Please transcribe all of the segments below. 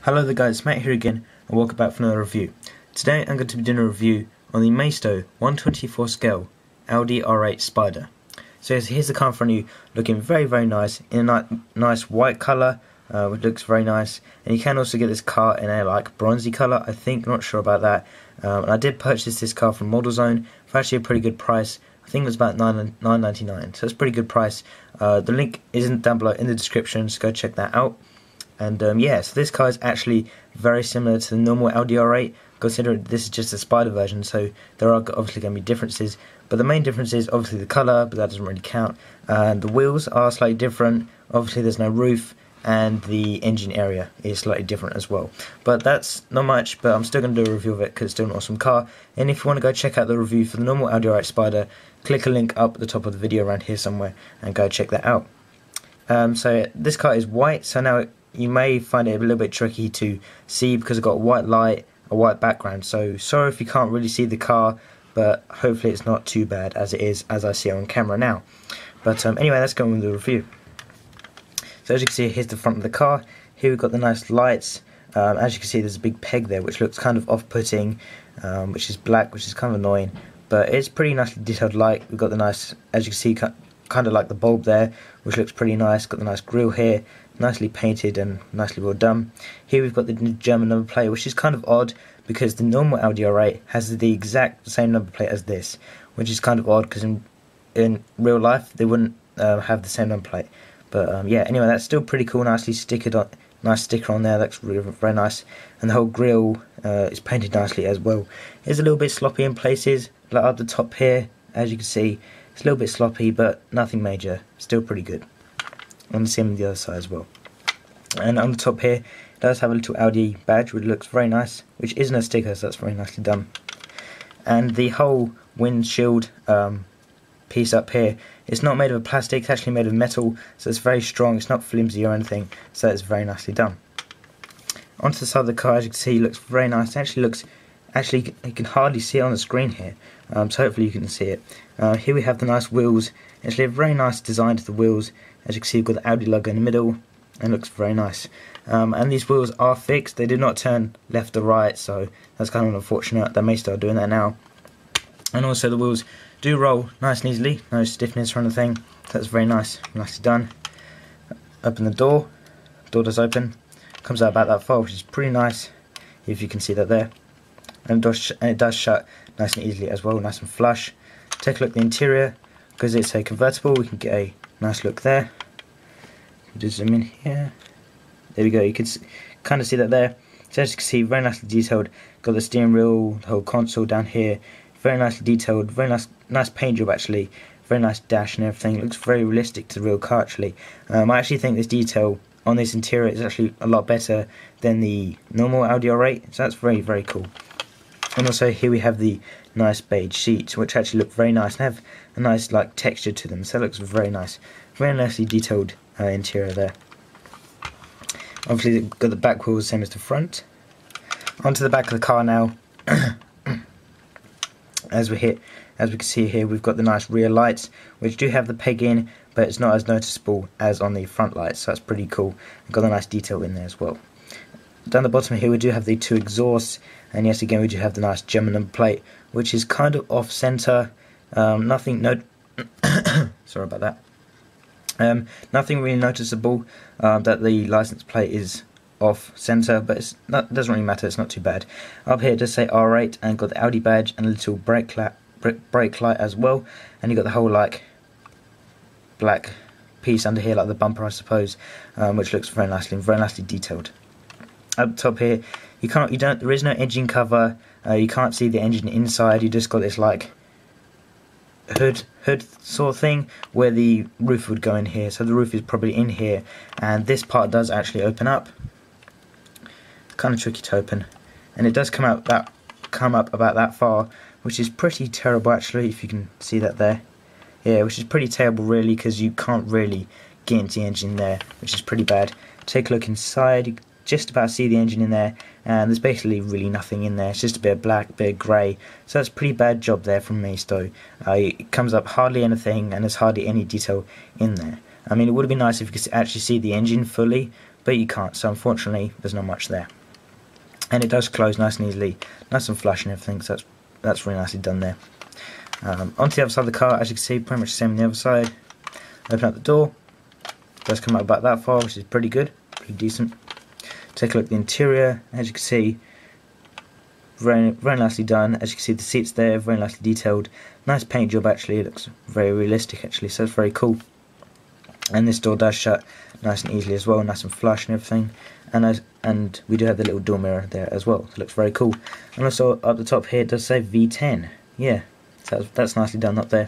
Hello there guys, Matt here again and welcome back for another review. Today I'm going to be doing a review on the Maisto 1/24 scale Audi R8 Spyder. So here's the car in front of you, looking very nice, in a nice white colour, which looks very nice. And you can also get this car in a like bronzy colour, I think, not sure about that. And I did purchase this car from Model Zone for actually a pretty good price. I think it was about $9.99, so it's a pretty good price. The link isn't down below in the description, so go check that out. And yeah, so this car is actually very similar to the normal Audi R8, considering this is just a Spyder version, so there are obviously going to be differences. But the main difference is obviously the colour, but that doesn't really count. And the wheels are slightly different, obviously there's no roof, and the engine area is slightly different as well. But that's not much, but I'm still going to do a review of it because it's still an awesome car. And if you want to go check out the review for the normal Audi R8 Spyder, click a link up at the top of the video around here somewhere and go check that out. So this car is white, so now you may find it a little bit tricky to see because it's got a white light, a white background. So sorry if you can't really see the car, but hopefully it's not too bad as it is as I see it on camera now. But anyway, let's go on with the review. So as you can see, here's the front of the car. Here we've got the nice lights. As you can see, there's a big peg there which looks kind of off-putting, which is black, which is kind of annoying. But it's pretty nicely detailed light. We've got the nice, as you can see, kind of like the bulb there, which looks pretty nice. Got the nice grille here, nicely painted and nicely well done. Here we've got the German number plate, which is kind of odd because the normal Audi R8 has the exact same number plate as this, which is kind of odd because in real life they wouldn't have the same number plate. But yeah, anyway, that's still pretty cool. Nicely stickered on, nice sticker on there. That's really very nice, and the whole grille is painted nicely as well. It's a little bit sloppy in places, like up the top here. As you can see, it's a little bit sloppy, but nothing major. Still pretty good. And the same on the other side as well. And on the top here, it does have a little Audi badge, which looks very nice, which isn't a sticker, so that's very nicely done. And the whole windshield piece up here, it's not made of plastic, it's actually made of metal, so it's very strong, it's not flimsy or anything, so it's very nicely done. Onto the side of the car, as you can see, it looks very nice. It actually looks, you can hardly see it on the screen here, so hopefully you can see it. Here we have the nice wheels. Actually a very nice design to the wheels. As you can see, we've got the Audi logo in the middle, and it looks very nice. And these wheels are fixed, they do not turn left or right, so that's kind of unfortunate. They may start doing that now. And also the wheels do roll nice and easily, no stiffness or anything, so that's very nice, nicely done. Open the door does open, comes out about that far, which is pretty nice, if you can see that there. And it does shut nice and easily as well, nice and flush. Take a look at the interior, because it's a convertible, we can get a nice look there. Just zoom in here, there we go, you can kind of see that there. So as you can see, very nicely detailed, got the steering wheel, the whole console down here, very nicely detailed, very nice paint job actually, very nice dash and everything. It looks very realistic to the real car actually. I actually think this detail on this interior is actually a lot better than the normal Audi R8, so that's very cool. And also here we have the nice beige seats, which actually look very nice and have a nice like texture to them, so it looks very nice. Very nicely detailed interior there. Obviously got the back wheels same as the front. Onto the back of the car now. As we can see here, we've got the nice rear lights, which do have the peg in, but it's not as noticeable as on the front lights, so that's pretty cool. We've got a nice detail in there as well. Down the bottom here we do have the two exhausts, and yes, again we do have the nice German number plate, which is kind of off center. Sorry about that. Nothing really noticeable that the license plate is off center, but it doesn't really matter, it's not too bad. Up here it does say R8 and got the Audi badge and a little brake light as well, and you got the whole like black piece under here, like the bumper I suppose, which looks very nicely detailed. Up top here, there is no engine cover, you can't see the engine inside, you just got this like hood sort of thing where the roof would go in here, so the roof is probably in here, and this part does actually open up. Kind of tricky to open, and it does come up about that far, which is pretty terrible actually, if you can see that there. Yeah, which is pretty terrible really, because you can't really get into the engine there, which is pretty bad. Take a look inside, you can just about see the engine in there, and there's basically really nothing in there. It's just a bit of black, a bit of grey, so that's a pretty bad job there from Maisto. It comes up hardly anything, and there's hardly any detail in there. I mean, it would have been nice if you could actually see the engine fully, but you can't, so unfortunately there's not much there. And it does close nice and easily, nice and flush and everything, so that's really nicely done there. Onto the other side of the car, as you can see, pretty much the same on the other side. Open up the door, does come out about that far, which is pretty good, pretty decent. Take a look at the interior, as you can see, very nicely done. As you can see, the seats there, very nicely detailed. Nice paint job actually, it looks very realistic actually, so it's very cool. And this door does shut nice and easily as well, nice and flush and everything. And we do have the little door mirror there as well, so it looks very cool. And also up the top here it does say V10, yeah, so that's nicely done up there.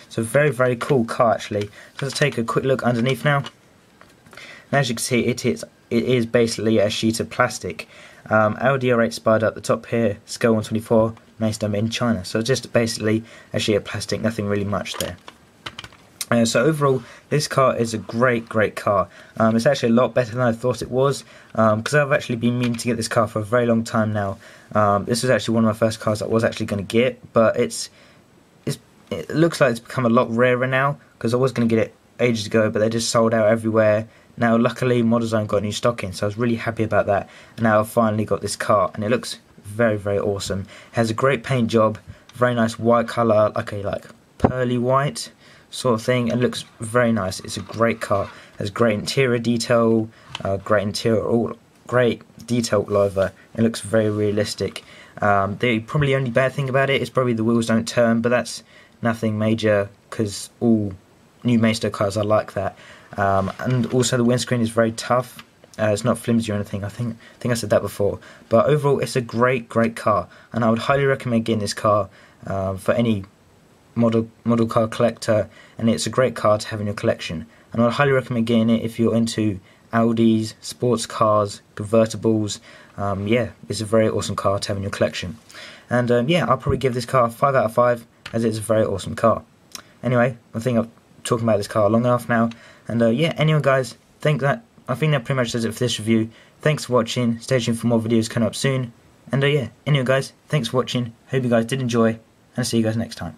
So very cool car actually. So let's take a quick look underneath now. And as you can see, it is basically a sheet of plastic. Audi R8 Spyder at the top here, scale 1/24, Maisto made in China. So just basically a sheet of plastic, nothing really much there. So overall, this car is a great car. It's actually a lot better than I thought it was, because I've actually been meaning to get this car for a very long time now. This was actually one of my first cars that I was actually going to get, but it looks like it's become a lot rarer now, because I was going to get it ages ago, but they just sold out everywhere. Now luckily ModelZone got new stock in, so I was really happy about that, and now I've finally got this car, and it looks very awesome. It has a great paint job, very nice white colour, like a pearly white sort of thing, and looks very nice. It's a great car, it has great interior detail, great detail all over. It looks very realistic. The probably only bad thing about it is probably the wheels don't turn, but that's nothing major, because all new Maisto cars are like that. And also the windscreen is very tough. It's not flimsy or anything. I think I said that before. But overall, it's a great car, and I would highly recommend getting this car for any model car collector. And it's a great car to have in your collection. And I would highly recommend getting it if you're into Audis, sports cars, convertibles. Yeah, it's a very awesome car to have in your collection. And yeah, I'll probably give this car 5 out of 5, as it's a very awesome car. Anyway, I think I've talking about this car long enough now. And yeah, anyway guys, I think that pretty much does it for this review. Thanks for watching, stay tuned for more videos coming up soon. And yeah, anyway guys, thanks for watching, hope you guys did enjoy, and I'll see you guys next time.